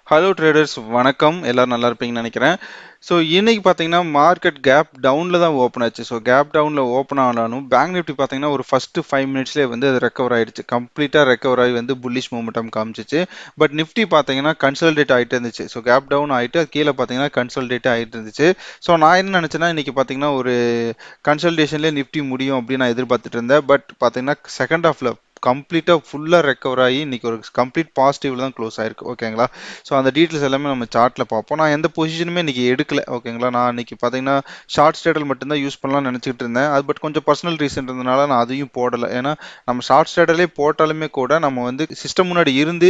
Hello traders வணக்கம். எல்லாரும் நல்லா இருப்பீங்கன்னு நினைக்கிறேன். ஸோ இன்னைக்கு பார்த்தீங்கன்னா மார்க்கெட் கேப் டவுனில் தான் ஓப்பன் ஆச்சு. ஸோ கேப் டவுனில் ஓப்பன் ஆனாலும் பேங்க் நிஃப்டி பார்த்தீங்கன்னா ஒரு ஃபர்ஸ்ட் 5 மினிட்ஸ்லேயே வந்து அது ரெக்கவர் ஆயிடுச்சு. கம்ப்ளீட்டாக ரெக்கவர் ஆகி வந்து புல்லிஷ் மூமெண்டம் காமிச்சிச்சு. பட் நிஃப்டி பார்த்தீங்கன்னா கன்சல்டேட் ஆகிட்டு இருந்துச்சு. ஸோ கேப் டவுன் ஆகிட்டு கீழே பார்த்தீங்கன்னா கன்சல்டேட் ஆகிட்டு இருந்துச்சு. ஸோ நான் என்ன நினச்சேன்னா இன்னைக்கு பார்த்தீங்கன்னா ஒரு கன்சல்டேஷன்லேயே நிஃப்டி முடியும் அப்படின்னு நான் எதிர்பார்த்துட்டு இருந்தேன். பட் பார்த்தீங்கன்னா செகண்ட் ஹாஃப்ல கம்ப்ளீட்டாக ஃபுல்லாக ரெக்கவர் ஆகி இன்னைக்கு ஒரு கம்ப்ளீட் பாசிட்டிவ்ல தான் க்ளோஸ் ஆயிருக்கு. ஓகேங்களா? ஸோ அந்த டீட்டெயில்ஸ் எல்லாமே நம்ம சார்ட்டில் பார்ப்போம். நான் எந்த பொசிஷனுமே இன்னைக்கு எடுக்கல. ஓகேங்களா? நான் இன்னைக்கு பார்த்தீங்கன்னா ஷார்ட் ஸ்ட்ராடல் மட்டும்தான் யூஸ் பண்ணலாம்னு நினச்சிட்டு இருந்தேன். அது பட் கொஞ்சம் பர்சனல் ரீசன் இருந்தனால நான் அதையும் போடலை. ஏன்னா நம்ம ஷார்ட் ஸ்ட்ராடலே போட்டாலுமே கூட நம்ம வந்து சிஸ்டம் முன்னாடி இருந்து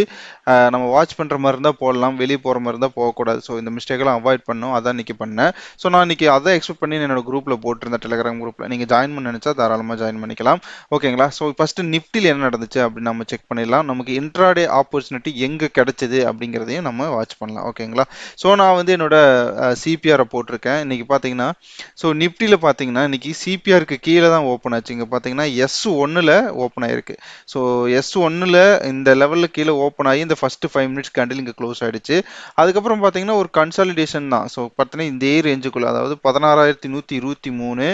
நம்ம வாட்ச் பண்ணுற மாதிரி இருந்தால் போடலாம், வெளியே போகிற மாதிரி இருந்தால் போகக்கூடாது. ஸோ இந்த மிஸ்டேக்கெல்லாம் அவாய்ட் பண்ணணும். அதான் இன்னைக்கு பண்ணேன். ஸோ நான் இன்னைக்கு அதை எக்ஸ்பெக்ட் பண்ணி என்னோட குரூப்பில் போட்டிருந்தேன், டெலிகிராம் குரூப்பில். நீங்கள் ஜாயின் பண்ண நினச்சா தாராளமாக ஜாயின் பண்ணிக்கலாம். ஓகேங்களா? ஸோ ஃபர்ஸ்ட் நிஃப்டியில் என்ன நடந்துச்சு அப்படின்னு நம்ம செக் பண்ணிடலாம். நமக்கு இன்ட்ராடே ஆப்பர்ச்சுனிட்டி எங்கே கிடைச்சது அப்படிங்கிறதையும் நம்ம வாட்ச் பண்ணலாம். ஓகேங்களா? ஸோ நான் வந்து என்னோட சிபிஆரை போட்டிருக்கேன். இன்னைக்கு பார்த்தீங்கன்னா ஸோ நிஃப்டியில் பார்த்தீங்கன்னா இன்னைக்கு சிபிஆருக்கு கீழே தான் ஓப்பன் ஆச்சு. இங்கே பார்த்தீங்கன்னா S1ல் ஓப்பன் ஆயிருக்கு. ஸோ S1ல் இந்த லெவலில் கீழே ஓப்பன் ஆகி இந்த ஃபர்ஸ்ட் 5 மினிட்ஸ் கேண்டில் இங்கே க்ளோஸ் ஆயிடுச்சு. அதுக்கப்புறம் பார்த்தீங்கன்னா ஒரு கன்சாலிடேஷன் தான். ஸோ பார்த்தீங்கன்னா இந்த ரேஞ்சுக்குள்ள, அதாவது 16,123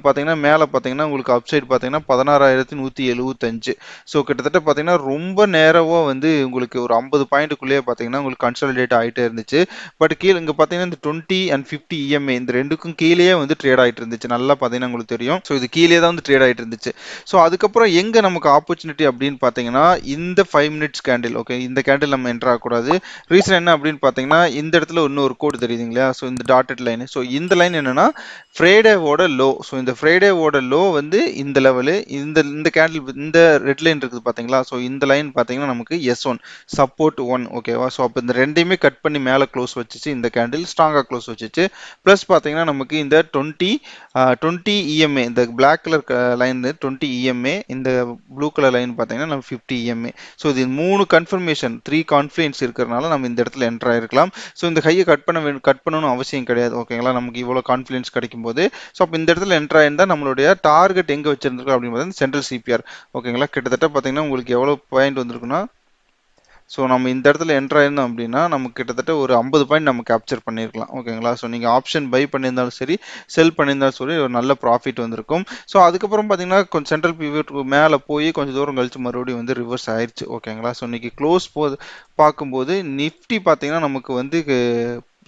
பார்த்தீங்கன்னா மேலே பார்த்தீங்கன்னா உங்களுக்கு அப்சைட் பார்த்தீங்கன்னா 16,175. ஸோ கிட்டத்தட்ட பார்த்தீங்கன்னா ரொம்ப நேரமாக வந்து உங்களுக்கு ஒரு 50 பாயிண்ட்டுக்குள்ளேயே பார்த்தீங்கன்னா உங்களுக்கு கன்சாலிடேட் ஆகிட்டே இருந்துச்சு. பட் கீழே இங்கே பார்த்தீங்கன்னா இந்த 20 and 50 EMA இந்த ரெண்டுக்கும் கீழேயே வந்து ட்ரேட் ஆகிட்டு இருந்துச்சு. நல்லா பார்த்தீங்கன்னா உங்களுக்கு தெரியும். ஸோ இது கீழே தான் வந்து ட்ரேட் ஆகிட்டு இருந்துச்சு. ஸோ அதுக்கப்புறம் எங்கே நமக்கு ஆப்பர்ச்சுனிட்டி அப்படின்னு பார்த்தீங்கன்னா இந்த 5 மினிட்ஸ் கேண்டில். ஓகே, இந்த கேண்டில் நம்ம என்டர் ஆகக்கூடாது. ரீசன் என்ன அப்படின்னு பார்த்தீங்கன்னா இந்த இடத்துல இன்னொரு கோடு தெரியுது இல்லையா? ஸோ இந்த டாட்டட் லைன். ஸோ இந்த லைன் என்னன்னா ஃப்ரைடேவோட லோ. ஸோ இந்த ஃப்ரைடேவோட லோ வந்து இந்த லெவலு, இந்த இந்த கேண்டில் இந்த ரெட் லைன் இருக்குது பார்த்தீங்களா? ஸோ இந்த லைன் பார்த்தீங்கன்னா நமக்கு S1 சப்போர்ட் 1. ஓகேவா? ஸோ அப்போ இந்த ரெண்டையுமே கட் பண்ணி மேலே க்ளோஸ் வச்சுச்சு. இந்த கேண்டில் ஸ்ட்ராங்காக க்ளோஸ் வச்சுச்சு. ப்ளஸ் பார்த்தீங்கன்னா நமக்கு இந்த 20 EMA, இந்த பிளாக் கலர் லைன் 20 EMA, இந்த ப்ளூ கலர் லைன் பார்த்தீங்கன்னா நம்ம 50 EMA. ஸோ இது 3 கன்ஃபர்மேஷன், 3 கான்ஃபிளன்ஸ் இருக்கிறனால நம்ம இந்த இடத்துல என்டர் ஆயிருக்கலாம். ஸோ இந்த ஹையை கட் பண்ணணும்னு அவசியம் கிடையாது. ஓகேங்களா? நமக்கு இவ்வளோ கான்ஃபிடன்ஸ் கிடைக்கும் போது. ஸோ அப்போ இந்த இடத்துல என்டர் ஆயிருந்தா நம்மளுடைய டார்கெட் எங்கே வச்சிருந்திருக்கோம் அப்படின்னு பார்த்தீங்கன்னா சென்ட்ரல் சிபிஆர். ஓகேங்களா? கிட்டத்தட்ட பார்த்தீங்கன்னா உங்களுக்கு எவ்வளோ பாயிண்ட் வந்திருக்குன்னா, ஸோ நம்ம இந்த இடத்துல என்டர் ஆயிருந்தோம் அப்படின்னா நமக்கு கிட்டத்தட்ட ஒரு 50 பாயிண்ட் நம்ம கேப்சர் பண்ணியிருக்கலாம். ஓகேங்களா? ஸோ நீங்கள் ஆப்ஷன் பை பண்ணியிருந்தாலும் சரி, செல் பண்ணியிருந்தாலும் சரி, ஒரு நல்ல ப்ராஃபிட் வந்திருக்கும். ஸோ அதுக்கப்புறம் பார்த்தீங்கன்னா கொஞ்சம் சென்ட்ரல் பிவிட் மேலே போய் கொஞ்சம் தூரம் கழிச்சு மறுபடியும் வந்து ரிவர்ஸ் ஆயிடுச்சு. ஓகேங்களா? ஸோ இன்னைக்கு க்ளோஸ் பார்க்கும்போது நிஃப்டி பார்த்தீங்கன்னா நமக்கு வந்து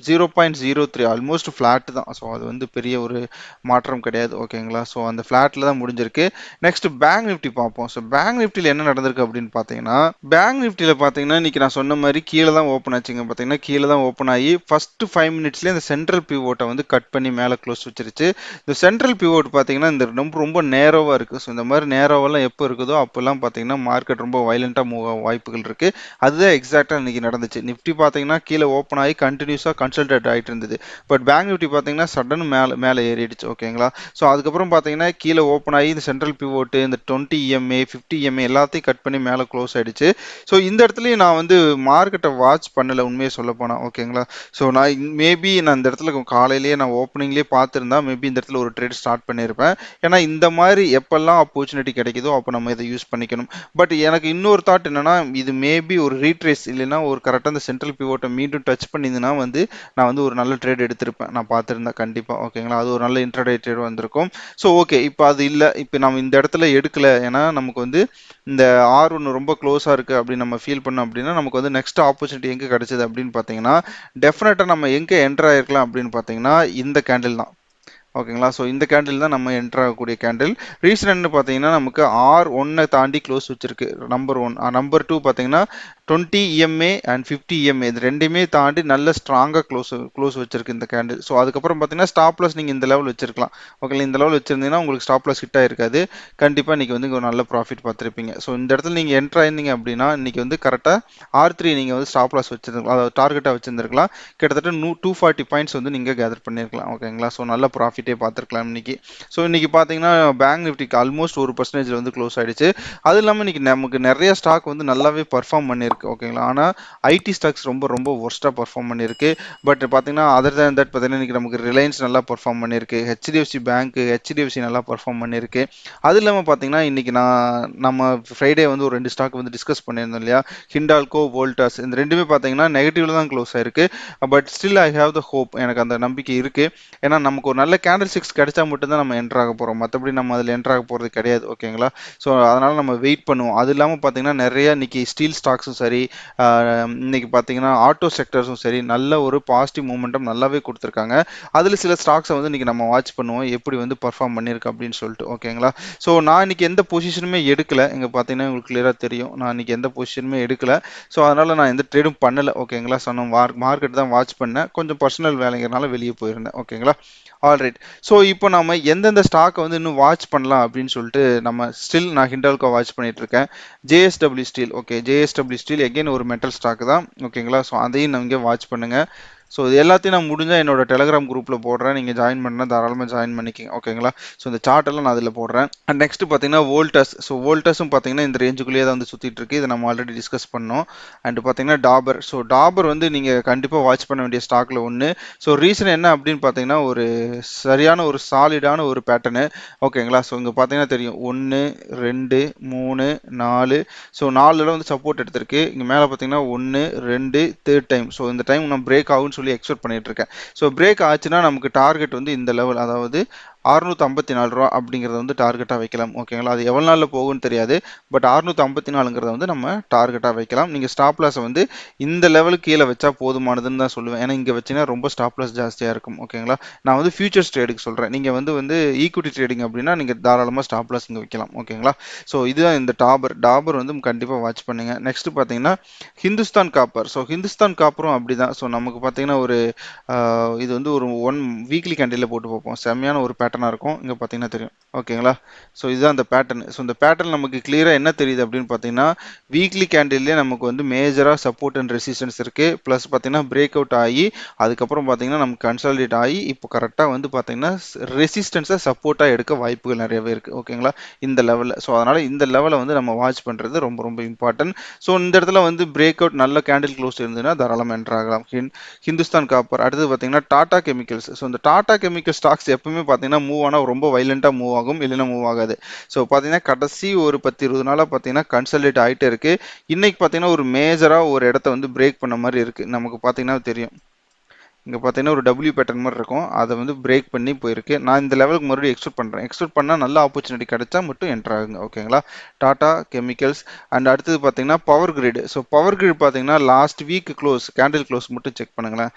0.03 ஆல்மோஸ்ட் ஃப்ளாட் தான். ஸோ அது வந்து பெரிய ஒரு மாற்றம் கிடையாது. ஓகேங்களா? ஸோ அந்த ஃப்ளாட்டில் தான் முடிஞ்சிருக்கு. நெக்ஸ்ட் பேங்க் நிஃப்டி பார்ப்போம். ஸோ பேங்க் நிஃப்டியில் என்ன நடந்திருக்கு அப்படின்னு பார்த்தீங்கன்னா, பேங்க் நிஃப்டியில் பார்த்தீங்கன்னா இன்னைக்கு நான் சொன்ன மாதிரி கீழே தான் ஓப்பன் ஆச்சுங்க. பார்த்தீங்கன்னா கீழே தான் ஓப்பன் ஆகி ஃபர்ஸ்ட் 5 மினிட்ஸ்லேயே இந்த சென்ட்ரல் பிவோட்டை வந்து கட் பண்ணி மேலே க்ளோஸ் வச்சிருச்சு. இந்த சென்ட்ரல் பிவோட் பார்த்தீங்கன்னா இந்த ரொம்ப நேரோவாக இருக்குது. ஸோ இந்த மாதிரி நேரோவெல்லாம் எப்போ இருக்குதோ அப்போல்லாம் பார்த்தீங்கன்னா மார்க்கெட் ரொம்ப வைலண்ட்டாக மூவ் ஆக வாய்ப்புகள் இருக்குது. அதுதான் எக்ஸாக்டாக இன்னைக்கு நடந்துச்சு. நிஃப்டி பார்த்தீங்கன்னா கீழே ஓப்பன் ஆகி கண்டினியூஸாக கன்சல்டேட் ஆகிட்டு இருந்தது. பட் பேங்க் நிஃப்டி பார்த்தீங்கன்னா சடன் மேலே ஏறிடுச்சு. ஓகேங்களா? ஸோ அதுக்கப்புறம் பார்த்தீங்கன்னா கீழே ஓப்பன் ஆகி இந்த சென்ட்ரல் பிவோட்டு, இந்த 20 EMA 50 EMA எல்லாத்தையும் கட் பண்ணி மேலே க்ளோஸ் ஆயிடுச்சு. ஸோ இந்த இடத்துலையும் நான் வந்து மார்க்கெட்டை வாட்ச் பண்ணல உண்மையை சொல்ல போனால். ஓகேங்களா? ஸோ மேபி நான் இந்த இடத்துல காலையிலேயே நான் ஓப்பனிங்லேயே பார்த்துருந்தா மேபி இந்த இடத்துல ஒரு ட்ரேட் ஸ்டார்ட் பண்ணியிருப்பேன். ஏன்னா இந்த மாதிரி எப்பெல்லாம் ஆப்பர்ச்சுனிட்டி கிடைக்குதோ அப்போ நம்ம இதை யூஸ் பண்ணிக்கணும். பட் எனக்கு இன்னொரு தாட் என்னன்னா, இது மேபி ஒரு ரீட்ரேஸ் இல்லைன்னா ஒரு கரெக்டாக இந்த சென்ட்ரல் பிவோட்டை மீண்டும் டச் பண்ணியிருந்ததுன்னா வந்து நான் வந்து ஒரு நல்ல ட்ரேட் எடுத்திருப்பேன். நான் பார்த்துருந்தேன் கண்டிப்பாக. ஓகேங்களா? அது ஒரு நல்ல இன்ட்ராடே ட்ரேட் வந்திருக்கும். ஸோ ஓகே, இப்போ அது இல்லை. இப்போ நம்ம இந்த இடத்துல எடுக்கல. ஏன்னா நமக்கு வந்து இந்த R1 ரொம்ப க்ளோஸாக இருக்குது அப்படின்னு நம்ம ஃபீல் பண்ணோம் அப்படின்னா நமக்கு வந்து நெக்ஸ்ட் ஆப்பர்ச்சுனிட்டி எங்கே கிடைச்சது அப்படின்னு பார்த்தீங்கன்னா, டெஃபினட்டாக நம்ம எங்கே என்டர் ஆயிருக்கலாம் அப்படின்னு பார்த்தீங்கன்னா இந்த கேண்டில் தான். ஓகேங்களா? ஸோ இந்த கேண்டில் தான் நம்ம என்டர் ஆகக்கூடிய கேண்டில். ரீசன் என்ன பார்த்தீங்கன்னா நமக்கு R1 தாண்டி க்ளோஸ் வச்சிருக்கு. நம்பர் 1. நம்பர் 2 பார்த்தீங்கன்னா 20 EMA அண்ட் 50 EMA இது ரெண்டுமே தாண்டி நல்ல ஸ்ட்ராங்காக க்ளோஸ் வச்சிருக்கு இந்த கேண்டில். ஸோ அதுக்கப்புறம் பார்த்தீங்கன்னா ஸ்டாப் லாஸ் நீங்கள் இந்த லெவல் வச்சிருக்கலாம். ஓகேங்களா? இந்த லெவல் வச்சிருந்தீங்கன்னா உங்களுக்கு ஸ்டாப் லாஸ் ஹிட் ஆயிருக்காது. கண்டிப்பாக இன்னைக்கு வந்து ஒரு நல்ல ப்ராஃபிட் பார்த்துருப்பீங்க. ஸோ இந்த இடத்துல நீங்கள் என்டர் ஆயிருந்தீங்க அப்படின்னா இன்னைக்கு வந்து கரெக்டாக R3 நீங்கள் வந்து ஸ்டாப் லாஸ் வச்சிருக்கலாம், அதாவது டார்கெட்டாக வச்சிருந்துருக்கலாம். கிட்டத்தட்ட 240 பாயிண்ட்ஸ் வந்து நீங்கள் கேதர் பண்ணியிருக்கலாம். ஓகேங்களா? ஸோ நல்ல ப்ராஃபிட் மார்க்கெட்டே பார்த்துருக்கலாம் இன்னைக்கு. ஸோ இன்னைக்கு பார்த்தீங்கன்னா பேங்க் நிஃப்டிக்கு ஆல்மோஸ்ட் 1% வந்து க்ளோஸ் ஆயிடுச்சு. அது இல்லாமல் இன்னைக்கு நமக்கு நிறைய ஸ்டாக் வந்து நல்லாவே பர்ஃபார்ம் பண்ணியிருக்கு ஓகேங்களா. ஆனால் ஐடி ஸ்டாக்ஸ் ரொம்ப ரொம்ப ஒர்ஸ்ட்டாக பர்ஃபார்ம் பண்ணியிருக்கு. பட் பார்த்தீங்கன்னா அதர் தேன் தட் பார்த்தீங்கன்னா இன்னைக்கு நமக்கு ரிலையன்ஸ் நல்லா பர்ஃபார்ம் பண்ணியிருக்கு, ஹெச்டிஎஃப்சி பேங்க் ஹெச்டிஎஃப்சி நல்லா பர்ஃபார்ம் பண்ணியிருக்கு. அது இல்லாமல் பார்த்தீங்கன்னா இன்னைக்கு நம்ம ஃப்ரைடே வந்து ஒரு 2 ஸ்டாக் வந்து டிஸ்கஸ் பண்ணியிருந்தோம் இல்லையா, ஹிண்டால்கோ வோல்டாஸ், இந்த ரெண்டுமே பார்த்தீங்கன்னா நெகட்டிவ்ல தான் க்ளோஸ் ஆயிருக்கு. But still I have the hope, எனக்கு அந்த நம்பிக்கை இருக்கு. ஏன்னா நமக்கு ஒரு நல்ல கேண்டில் ஸ்டிக்ஸ் கிடைச்சா மட்டும்தான் நம்ம என்டர் ஆக போறோம், மற்றபடி நம்ம அதில் என்டர் ஆக போறது கிடையாது ஓகேங்களா. ஸோ அதனால நம்ம வெயிட் பண்ணுவோம். அது இல்லாமல் பார்த்தீங்கன்னா நிறைய இன்னைக்கு ஸ்டீல் ஸ்டாக்ஸும் சரி, இன்னைக்கு பார்த்தீங்கன்னா ஆட்டோ செக்டர்ஸும் சரி நல்ல ஒரு பாசிட்டிவ் மூமெண்டம் நல்லாவே கொடுத்துருக்காங்க. அதில் சில ஸ்டாக்ஸை வந்து இன்னைக்கு நம்ம வாட்ச் பண்ணுவோம் எப்படி வந்து பர்ஃபார்ம் பண்ணியிருக்கு அப்படின்னு சொல்லிட்டு ஓகேங்களா. ஸோ நான் இன்னைக்கு எந்த பொசிஷனுமே எடுக்கல, இங்கே பார்த்தீங்கன்னா உங்களுக்கு கிளியராக தெரியும் நான் இன்னைக்கு எந்த பொசிஷனுமே எடுக்கல. ஸோ அதனால நான் எந்த ட்ரேடும் பண்ணல ஓகேங்களா. ஸோ நான் மார்க்கெட் தான் வாட்ச் பண்ணேன், கொஞ்சம் பர்சனல் வேலைங்கிறனால வெளியே போயிருந்தேன் ஓகேங்களா. ஆல்ரைட். ஸோ இப்போ நம்ம எந்தெந்த ஸ்டாக்கை வந்து இன்னும் வாட்ச் பண்ணலாம் அப்படின்னு சொல்லிட்டு நம்ம ஸ்டில் நான் ஹிண்டால்கோ வாட்ச் பண்ணிட்டு இருக்கேன். JSW steel, okay JSW steel again ஒரு மெட்டல் ஸ்டாக் தான் ஓகேங்களா. ஸோ அதையும் நீங்க வாட்ச் பண்ணுங்க. ஸோ இது எல்லாத்தையும் நான் முடிஞ்சால் என்னோட டெலிகிராம் குரூப்பில் போடுறேன், நீங்கள் ஜாயின் பண்ணால் தாராளமாக ஜாயின் பண்ணிக்கிங்க ஓகேங்களா. ஸோ இந்த சார்ட் எல்லாம் நான் அதில் போடுறேன். அண்ட் நெக்ஸ்ட் பார்த்தீங்கன்னா வோல்டஸ். ஸோ வோல்டஸும் பார்த்தீங்கன்னா இந்த ரேஞ்சுக்குள்ளேயே தான் வந்து சுற்றிட்டு இருக்கு, இதை நம்ம ஆல்ரெடி டிஸ்கஸ் பண்ணோம். அண்ட் பார்த்தீங்கன்னா டாபர். ஸோ டாபர் வந்து நீங்கள் கண்டிப்பாக வாட்ச் பண்ண வேண்டிய ஸ்டாக்ல ஒன்று. ஸோ ரீசன் என்ன அப்படின்னு பார்த்தீங்கன்னா ஒரு சரியான ஒரு சாலிடான ஒரு பேட்டர்னு ஓகேங்களா. ஸோ இங்கே பார்த்தீங்கன்னா தெரியும் 1 2 3 4. ஸோ 4 வந்து சப்போர்ட் எடுத்திருக்கு. இங்கே மேலே பார்த்தீங்கன்னா 1 2 தேர்ட் டைம். ஸோ இந்த டைம் நான் பிரேக் ஆகும்னு சொல்லி எக்ஸ்பெக்ட் பண்ணிட்டு இருக்கேன். ஸோ பிரேக் ஆச்சுன்னா நமக்கு டார்கெட் வந்து இந்த லெவல், அதாவது 654 ரூபா அப்படிங்கிறத வந்து டார்கெட்டாக வைக்கலாம் ஓகேங்களா. அது எவ்வளோ நாளில் போகும்னு தெரியாது, பட் 654ங்கிறத வந்து நம்ம டார்கெட்டாக வைக்கலாம். நீங்கள் ஸ்டாப் லாஸை வந்து இந்த லெவலுக்கு கீழே வச்சா போதுமானதுன்னு தான் சொல்லுவேன். ஏன்னா இங்கே வச்சிங்கன்னா ரொம்ப ஸ்டாப் லாஸ் ஜாஸ்தியாக இருக்கும் ஓகேங்களா. நான் வந்து ஃபியூச்சர்ஸ் ட்ரேடுக்கு சொல்கிறேன், நீங்கள் வந்து ஈக்விட்டி ட்ரேடிங் அப்படின்னா நீங்கள் தாராளமாக ஸ்டாப் லாஸ் இங்கே வைக்கலாம் ஓகேங்களா. ஸோ இதுதான் இந்த டாபர் வந்து கண்டிப்பாக வாட்ச் பண்ணுங்க. நெக்ஸ்ட் பார்த்தீங்கன்னா ஹிந்துஸ்தான் காப்பர். ஸோ ஹிந்துஸ்தான் காப்பரும் அப்படிதான். ஸோ நமக்கு பார்த்தீங்கன்னா ஒரு இது வந்து ஒரு 1 வீக்லி கேண்டில் போட்டு பார்ப்போம், செம்மையான ஒரு பேட்டர்னாக இருக்கும். இங்கே பார்த்தீங்கன்னா தெரியும் ஓகேங்களா. ஸோ இதுதான் அந்த பேட்டர்ன். ஸோ இந்த பேட்டர்ன் நமக்கு கிளியராக என்ன தெரியுது அப்படின்னு பார்த்தீங்கன்னா வீக்லி கேண்டில்லே நமக்கு வந்து மேஜராக சப்போர்ட் அண்ட் ரெசிஸ்டன்ஸ் இருக்குது. ப்ளஸ் பார்த்தீங்கன்னா பிரேக் அவுட் ஆகி அதுக்கப்புறம் பார்த்தீங்கன்னா நமக்கு கன்சாலிடேட் ஆகி இப்போ கரெக்டாக வந்து பார்த்தீங்கன்னா ரெசிஸ்டன்ஸை சப்போர்ட்டாக எடுக்க வாய்ப்புகள் நிறையவே இருக்குது ஓகேங்களா இந்த லெவலில். ஸோ அதனால் இந்த லெவலை வந்து நம்ம வாட்ச் பண்ணுறது ரொம்ப ரொம்ப இம்பார்ட்டன்ட். ஸோ இந்த இடத்துல வந்து பிரேக் அவுட் நல்ல கேண்டில் க்ளோஸ் இருந்ததுன்னா தாராளமாக என்டர் ஆகலாம். ஹிந்துஸ்தான் காப்பர். அடுத்தது பார்த்தீங்கன்னா டாடா கெமிக்கல்ஸ். ஸோ இந்த டாடா கெமிக்கல் ஸ்டாக்ஸ் எப்பவுமே பார்த்தீங்கன்னா மூவ் ஆனால் ரொம்ப வைலண்டாக மூவ் ஆகும், இல்லைன்னா மூவ் ஆகாது. ஸோ பார்த்தீங்கன்னா கடைசி ஒரு 10-20 நாளாக பார்த்தீங்கன்னா கன்சல்டேட் ஆகிட்டே இருக்கு. இன்னைக்கு பார்த்தீங்கன்னா ஒரு மேஜராக ஒரு இடத்த வந்து பிரேக் பண்ண மாதிரி இருக்கு, நமக்கு பார்த்தீங்கன்னா தெரியும். இங்கே பார்த்தீங்கன்னா ஒரு டபிள்யூ பேட்டர்ன் மாதிரி இருக்கும், அதை வந்து பிரேக் பண்ணி போயிருக்கு. நான் இந்த லெவலுக்கு மறுபடியும் எக்ஸ்பெக்ட் பண்ணால் நல்ல ஆப்பர்ச்சுனிட்டி கிடைச்சா மட்டும் என்டர் ஆகுங்க ஓகேங்களா. டாடா கெமிக்கல்ஸ். அண்ட் அடுத்தது பார்த்தீங்கன்னா power grid. So power grid பார்த்தீங்கன்னா last week close candle close மட்டும் செக் பண்ணுங்களேன்.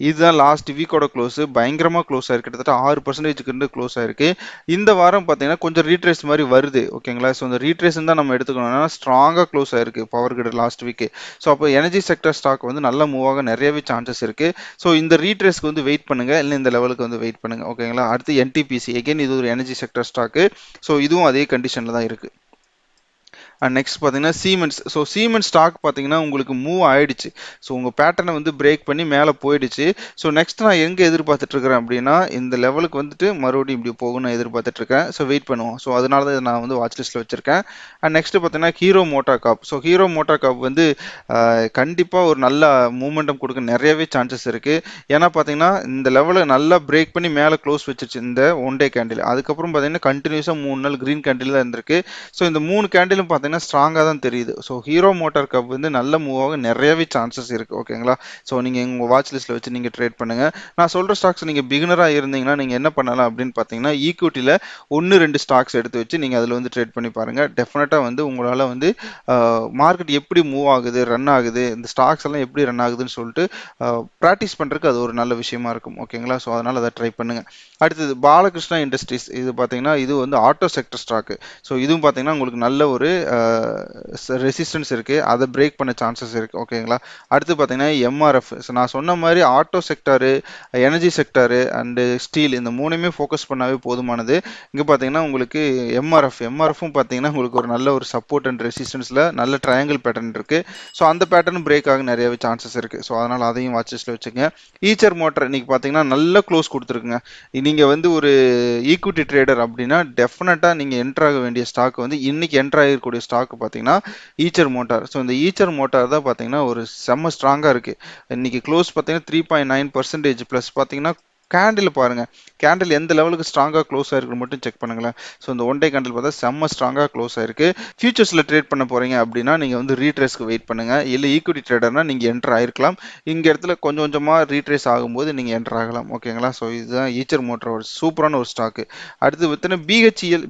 இதுதான் லாஸ்ட் வீக்கோட க்ளோஸ், பயங்கரமாக க்ளோஸ் ஆயிருக்கு, கிட்டத்தட்ட 6% க்ளோஸ் ஆயிருக்கு. இந்த வாரம் பார்த்தீங்கன்னா கொஞ்சம் ரீட்ரேஸ் மாதிரி வருது ஓகேங்களா. ஸோ இந்த ரீட்ரேஸ் தான் நம்ம எடுத்துக்கணும்னா ஸ்ட்ராங்காக க்ளோஸ் ஆயிருக்கு power grid last week. So அப்போ எனர்ஜி செக்டர் ஸ்டாக் வந்து நல்ல மூவ் ஆக நிறையவே சான்சஸ் இருக்கு. ஸோ இந்த ரீட்ரேஸ்க்கு வந்து வெயிட் பண்ணுங்க, இல்லை இந்த லெவலுக்கு வந்து வெயிட் பண்ணுங்க ஓகேங்களா. அடுத்து என்டிபிசி, எகைன் இது ஒரு எனர்ஜி செக்டர் ஸ்டாக்கு. ஸோ இதுவும் அதே கண்டிஷனில் தான் இருக்கு. அண்ட் நெக்ஸ்ட் பார்த்தீங்கன்னா சீமெண்ட்ஸ். ஸோ சீமெண்ட் ஸ்டாக் பார்த்தீங்கன்னா உங்களுக்கு மூவ் ஆயிடுச்சு. ஸோ உங்கள் பேட்டர்னை வந்து பிரேக் பண்ணி மேலே போயிடுச்சு. ஸோ நெக்ஸ்ட் நான் எங்கே எதிர்பார்த்துட்டு இருக்கிறேன் அப்படின்னா இந்த லெவலுக்கு வந்துட்டு மறுபடியும் இப்படி போகும் நான் எதிர்பார்த்துட்டு இருக்கேன். ஸோ வெயிட் பண்ணுவோம். ஸோ அதனால தான் நான் வந்து வாட்ச் லிஸ்ட்டில் வச்சிருக்கேன். அண்ட் நெக்ஸ்ட் பார்த்தீங்கன்னா ஹீரோ மோட்டார் காப். ஸோ ஹீரோ மோட்டார் காப் வந்து கண்டிப்பாக ஒரு நல்ல மூமெண்டம் கொடுக்க நிறையவே சான்சஸ் இருக்கு. ஏன்னா பார்த்தீங்கன்னா இந்த லெவலை நல்லா பிரேக் பண்ணி மேலே க்ளோஸ் வச்சிருச்சு இந்த ஒன் டே கேண்டில். அதுக்கப்புறம் பார்த்தீங்கன்னா கண்டினியூஸாக 3 நாள் கிரீன் கேண்டில் தான் இருந்திருக்கு. ஸோ இந்த 3 கேண்டிலும் பார்த்தீங்கன்னா ஸ்ட்ராங்காக தான் தெரியுது. ஸோ ஹீரோ மோட்டார் கப் வந்து நல்ல மூவ் ஆக நிறையவே சான்சஸ் இருக்கு ஓகேங்களா. ஸோ நீங்கள் உங்கள் வாட்ச் லிஸ்ட்டில் வச்சு நீங்கள் ட்ரேட் பண்ணுங்க. நான் சொல்கிற ஸ்டாக்ஸ் நீங்கள் பிகினராக இருந்தீங்கன்னா நீங்கள் என்ன பண்ணலாம் அப்படின்னு பார்த்தீங்கன்னா ஈக்விட்டியில் 1-2 ஸ்டாக்ஸ் எடுத்து வச்சு நீங்கள் அதில் வந்து ட்ரேட் பண்ணி பாருங்கள். டெஃபினட்டாக வந்து உங்களால் வந்து மார்க்கெட் எப்படி மூவ் ஆகுது, ரன் ஆகுது, இந்த ஸ்டாக்ஸ் எல்லாம் எப்படி ரன் ஆகுதுன்னு சொல்லிட்டு ப்ராக்டிஸ் பண்ணுறதுக்கு அது ஒரு நல்ல விஷயமா இருக்கும் ஓகேங்களா. ஸோ அதனால் அதை ட்ரை பண்ணுங்க. அடுத்தது பாலகிருஷ்ணா இண்டஸ்ட்ரீஸ். இது பார்த்தீங்கன்னா இது வந்து ஆட்டோ செக்டர் ஸ்டாக்கு. ஸோ இதுவும் பார்த்தீங்கன்னா உங்களுக்கு நல்ல ஒரு ரெசிஸ்டன்ஸ் இருக்கு, அதை பிரேக் பண்ண சான்சஸ் இருக்கு. ஓகேங்களா. அடுத்து பார்த்தீங்கன்னா எம்ஆர்எஃப். நான் சொன்ன மாதிரி auto sector, energy sector and steel, இந்த மூணுமே ஃபோக்கஸ் பண்ணாவே போதுமானது. இங்கே பார்த்தீங்கன்னா உங்களுக்கு எம்ஆர்எஃப்பும் பார்த்தீங்கன்னா உங்களுக்கு ஒரு நல்ல ஒரு சப்போர்ட் அண்ட் ரெசிஸ்டன்ஸில் நல்ல ட்ரையாங்கிள் பேட்டர்ன் இருக்கு. ஸோ அந்த பேட்டர்ன் பிரேக் ஆக நிறையவே சான்சஸ் இருக்கு. ஸோ அதனால் அதையும் வாட்சஸில் வச்சுங்க. ஈச்சர் மோட்டர் இன்னைக்கு பார்த்தீங்கன்னா நல்ல க்ளோஸ் கொடுத்துருக்குங்க. நீங்கள் வந்து ஒரு ஈக்விட்டி ட்ரேடர் அப்படின்னா டெஃபினட்டாக நீங்கள் என்ட்ரு ஆக வேண்டிய ஸ்டாக் வந்து இன்னைக்கு என்ட்ரு ஆகிருக்கக்கூடிய ஸ்டாக் பார்த்தீங்கன்னா ஈச்சர் மோட்டார். ஸோ இந்த ஈச்சர் மோட்டார் தான் பார்த்தீங்கன்னா ஒரு செம்ம ஸ்ட்ராங்காக இருக்குது. இன்னைக்கு க்ளோஸ் பார்த்தீங்கன்னா 3.9% ப்ளஸ் பார்த்தீங்கன்னா கேண்டில் பாருங்க, கேண்டில் எந்த லெவலுக்கு ஸ்ட்ராங்காக க்ளோஸ் ஆயிருக்கு மட்டும் செக் பண்ணுங்களேன். ஸோ இந்த ஒன் டே கேண்டில் பார்த்தா செம்ம ஸ்ட்ராங்காக க்ளோஸ் ஆயிருக்கு. ஃபியூச்சர்ஸில் ட்ரேட் பண்ண போறீங்க அப்படின்னா நீங்கள் வந்து ரீட்ரேஸ்க்கு வெயிட் பண்ணுங்க. இல்லை ஈக்விட்டி ட்ரேடர்னா நீங்கள் என்டர் ஆயிருக்கலாம். இங்க இடத்துல கொஞ்சம் கொஞ்சமாக ரீட்ரேஸ் ஆகும்போது நீங்கள் என்டர் ஆகலாம். ஓகேங்களா. ஸோ இதுதான் ஈச்சர் மோட்டர் ஒரு சூப்பரான ஒரு ஸ்டாக்கு. அடுத்து பார்த்தீங்கன்னா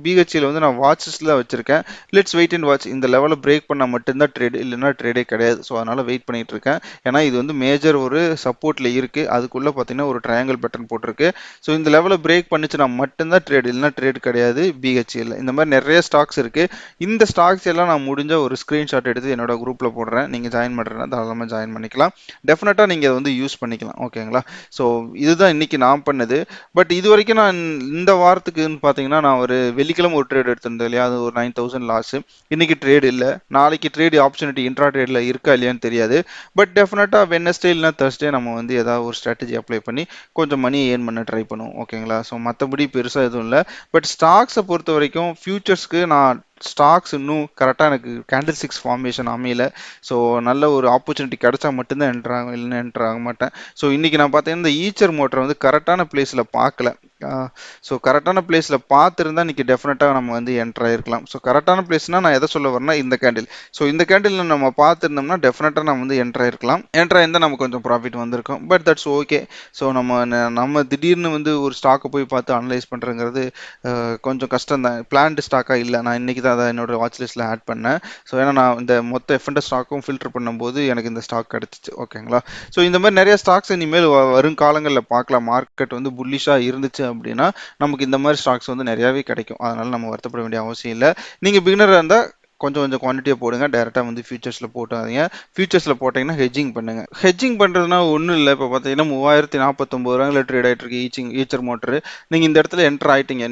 பிஹெச்இஎல் வந்து நான் வாட்சஸில் வச்சிருக்கேன். Let's wait and watch. இந்த லெவலில் பிரேக் பண்ணால் மட்டும்தான் ட்ரேட், இல்லைன்னா ட்ரேடே கிடையாது. ஸோ அதனால வெயிட் பண்ணிட்டு இருக்கேன். ஏன்னா இது வந்து மேஜர் ஒரு சப்போர்ட்ல இருக்கு. அதுக்குள்ள பார்த்தீங்கன்னா ஒரு ட்ரையாங்கிள் பேட்டர்ன் போட்டிருக்கு. ஸோ இந்த லெவலில் பிரேக் பண்ணிச்சுன்னா மட்டும்தான் ட்ரேட், இல்லைன்னா ட்ரேட் கிடையாது. பிஹெச்இஎல் இந்த மாதிரி நிறைய ஸ்டாக்ஸ் இருக்கு. இந்த ஸ்டாக்ஸ் எல்லாம் நான் முடிஞ்ச ஒரு ஸ்கிரீன்ஷாட் எடுத்து என்னோட குரூப்ல போடுறேன். நீங்க ஜாயின் பண்றேன்னா தாராளமாக ஜாயின் பண்ணிக்கலாம். டெஃபினட்டா நீங்க அதை வந்து யூஸ் பண்ணிக்கலாம். ஓகேங்களா. ஸோ இதுதான் இன்னைக்கு நான் பண்ணது. பட் இது வரைக்கும் நான் இந்த வாரத்துக்குன்னு பார்த்தீங்கன்னா நான் ஒரு வெள்ளிக்கிழமை ஒரு ட்ரேட் எடுத்திருந்தேன் இல்லையா, அது ஒரு 9000 லாஸ். இன்னைக்கு ட்ரேட் இல்லை. நாளைக்கு ட்ரேட் ஆப்பர்ச்சுனிட்டி இன்ட்ரா ட்ரேட்ல இருக்கா இல்லையான்னு தெரியாது. பட் டெஃபினட்டா வெட்னஸ்டே இல்லைனா தர்ஸ்டே நம்ம வந்து ஏதாவது ஒரு ஸ்ட்ராட்டஜி அப்ளை பண்ணி கொஞ்சம் மணி ஏர்ன் பண்ண ட்ரை பண்ணுவோம். ஓகேங்களா. ஸோ மற்றபடி பெருசாக எதுவும் இல்லை. பட் ஸ்டாக்ஸை பொறுத்த வரைக்கும் ஃபியூச்சர்ஸ்க்கு நான் ஸ்டாக்ஸ் இன்னும் கரெக்டாக எனக்கு கேண்டில் சிக்ஸ் ஃபார்மேஷன் அமையல. ஸோ நல்ல ஒரு ஆப்பர்ச்சுனிட்டி கிடைச்சா மட்டும்தான் என்ட்ரு ஆகும், இல்லைன்னா என்ட்ரு ஆக மாட்டேன். ஸோ இன்னைக்கு நான் பார்த்தீங்கன்னா இந்த ஈச்சர் மோட்டரை வந்து கரெக்டான பிளேஸில் பார்க்கல. ஸோ கரெக்டான பிளேஸில் பார்த்துருந்தா இன்னைக்கு டெஃபினட்டாக நம்ம வந்து என்ட்ரு ஆயிருக்கலாம். ஸோ கரெக்டான பிளேஸ்னால் நான் எதை சொல்ல வரேன்னா இந்த கேண்டில். ஸோ இந்த கேண்டில் நம்ம பார்த்துருந்தோம்னா டெஃபினட்டாக நம்ம வந்து என்ட்ரு ஆயிருக்கலாம். என்ட்ரு ஆயிருந்தால் நமக்கு கொஞ்சம் ப்ராஃபிட் வந்திருக்கும். But that's okay. ஸோ நம்ம திடீர்னு வந்து ஒரு ஸ்டாக்கை போய் பார்த்து அனலைஸ் பண்ணுறங்கிறது கொஞ்சம் கஷ்டம் தான். பிளான்டு ஸ்டாக்காக இல்லை. நான் இன்னைக்கு தான் அதை என்னோட வாட்ச் லிஸ்ட்டில் ஆட் பண்ணேன். ஸோ ஏன்னா நான் இந்த மொத்த எஃப்என்எஸ் ஸ்டாக்கும் ஃபில்டர் பண்ணும்போது எனக்கு இந்த ஸ்டாக் கிடச்சிச்சு. ஓகேங்களா. ஸோ இந்த மாதிரி நிறைய ஸ்டாக்ஸ் இனிமேல் வரும் காலங்களில் பார்க்கலாம். மார்க்கெட் வந்து புல்லிஷாக இருந்துச்சு அப்படின்னா நமக்கு இந்த மாதிரி ஸ்டாக்ஸ் வந்து நிறையாவே கிடைக்கும். அதனால நம்ம வருத்தப்பட வேண்டிய அவசியம் இல்லை. நீங்கள் பிகினராக இருந்தால் கொஞ்சம் கொஞ்சம் குவான்டிட்டியாக போடுங்க. டேரெக்டாக வந்து ஃபியூச்சர்ஸில் போட்டாதீங்க. ஃபியூச்சர்ஸில் போட்டிங்கன்னா ஹெட்ஜிங் பண்ணுங்க. ஹெட்ஜிங் பண்ணுறதுனா ஒன்றும் இல்லை. இப்போ பார்த்தீங்கன்னா 3049 ட்ரேட் ஆகிட்டு இருக்கு ஈச்சர் மோட்டர். நீங்கள் இந்த இடத்துல என்டர் ஆகிட்டீங்க.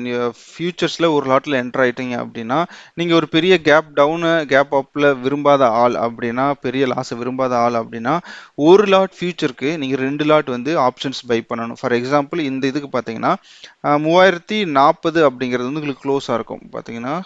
ஃபியூச்சர்ஸில் ஒரு லாட்டில் என்டர் ஆகிட்டீங்க அப்படின்னா நீங்கள் ஒரு பெரிய கேப் டவுனு கேப் அப்பில் விரும்பாத ஆள் அப்படின்னா, பெரிய லாஸை விரும்பாத ஆள் அப்படின்னா, ஒரு லாட் ஃபியூச்சருக்கு நீங்கள் 2 லாட் வந்து ஆப்ஷன்ஸ் பை பண்ணணும். ஃபார் எக்ஸாம்பிள் இந்த இதுக்கு பார்த்தீங்கன்னா 3040 அப்படிங்கிறது வந்து உங்களுக்கு க்ளோஸாக இருக்கும். பார்த்தீங்கன்னா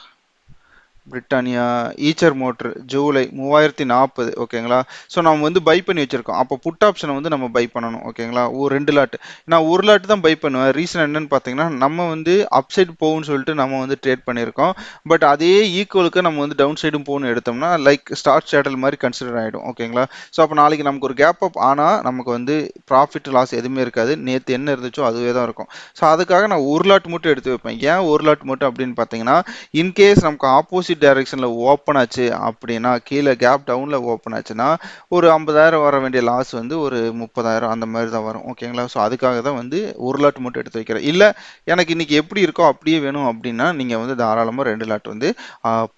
பிரிட்டானியா ஈச்சர் மோட்டர் ஜூலை 3040. ஓகேங்களா. ஸோ நம்ம வந்து பை பண்ணி வச்சிருக்கோம். அப்போ புட் ஆப்ஷனை வந்து நம்ம பை பண்ணணும். ஓகேங்களா. ஒரு 2 லாட். நான் ஒரு லாட் தான் பை பண்ணுவேன். ரீசன் என்னன்னு பார்த்தீங்கன்னா நம்ம வந்து அப்சைடு போகும்னு சொல்லிட்டு நம்ம வந்து ட்ரேட் பண்ணியிருக்கோம். பட் அதே ஈக்குவலுக்கு நம்ம வந்து டவுன் சைடும் போகணும்னு எடுத்தோம்னா லைக் ஸ்டார்ட் சேட்டல் மாதிரி கன்சிடர் ஆகிடும். ஓகேங்களா. ஸோ அப்போ நாளைக்கு நமக்கு ஒரு கேப் அப் ஆனால் நமக்கு வந்து ப்ராஃபிட் லாஸ் எதுவுமே இருக்காது. நேற்று என்ன இருந்துச்சோ அதுவே தான் இருக்கும். ஸோ அதுக்காக நான் ஒரு லாட் மட்டும் எடுத்து வைப்பேன். ஏன் ஒரு லாட் மட்டும் அப்படின்னு பார்த்தீங்கன்னா, இன்கேஸ் நமக்கு ஆப்போசிட் டைரக்ஷன்ல ஓப்பன் ஆச்சு அப்படின்னா, கீழே கேப் டவுன்ல ஓப்பன் ஆச்சுன்னா ஒரு 50,000 வர வேண்டிய லாஸ் வந்து ஒரு 30,000 அந்த மாதிரி தான் வரும். ஓகேங்களா. ஸோ அதுக்காக தான் வந்து ஒரு லாட் மட்டும் எடுத்து வைக்கிறேன். இல்லை எனக்கு இன்னைக்கு எப்படி இருக்கோ அப்படியே வேணும் அப்படின்னா நீங்கள் வந்து தாராளமாக 2 லாட் வந்து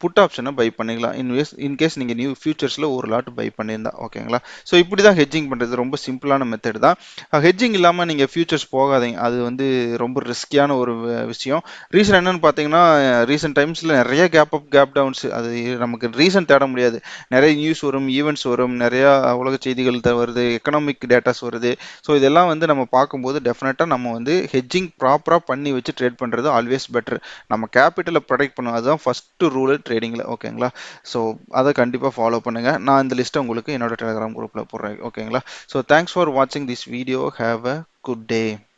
புட் ஆப்ஷனை பை பண்ணிக்கலாம். இன்கேஸ் நீங்கள் நியூ ஃபியூச்சர்ஸில் ஒரு லாட் பை பண்ணியிருந்தா. ஓகேங்களா. ஸோ இப்படி தான் ஹெட்ஜிங் பண்ணுறது. ரொம்ப சிம்பிளான மெத்தட் தான். ஹெட்ஜிங் இல்லாமல் நீங்கள் ஃபியூச்சர்ஸ் போகாதீங்க. அது வந்து ரொம்ப ரிஸ்கியான ஒரு விஷயம். ரீசன் என்னன்னு பார்த்தீங்கன்னா, ரீசெண்ட் டைம்ஸில் நிறைய கேப் அப் கேப் டவுன்ஸ். அது நமக்கு ரீசன் தேட முடியாது. நிறைய நியூஸ் வரும், ஈவெண்ட்ஸ் வரும், நிறைய உலக செய்திகள் வருது, எக்கனாமிக் டேட்டாஸ் வருது. ஸோ இதெல்லாம் வந்து நம்ம பார்க்கும்போது டெஃபினட்டாக நம்ம வந்து ஹெட்ஜிங் ப்ராப்பராக பண்ணி வச்சு ட்ரேட் பண்ணுறது ஆல்வேஸ் பெட்டர். நம்ம கேபிட்டலை ப்ரொடெக்ட் பண்ணுவோம். அதுதான் ஃபர்ஸ்ட் ரூல் ட்ரேடிங்கில். ஓகேங்களா. ஸோ அதை கண்டிப்பாக ஃபாலோ பண்ணுங்க. நான் இந்த லிஸ்ட்டை உங்களுக்கு என்னோட டெலிகிராம் குரூப்பில் போடுறேன். ஓகேங்களா. ஸோ தேங்க்ஸ் ஃபார் வாட்சிங் this video. Have a good day.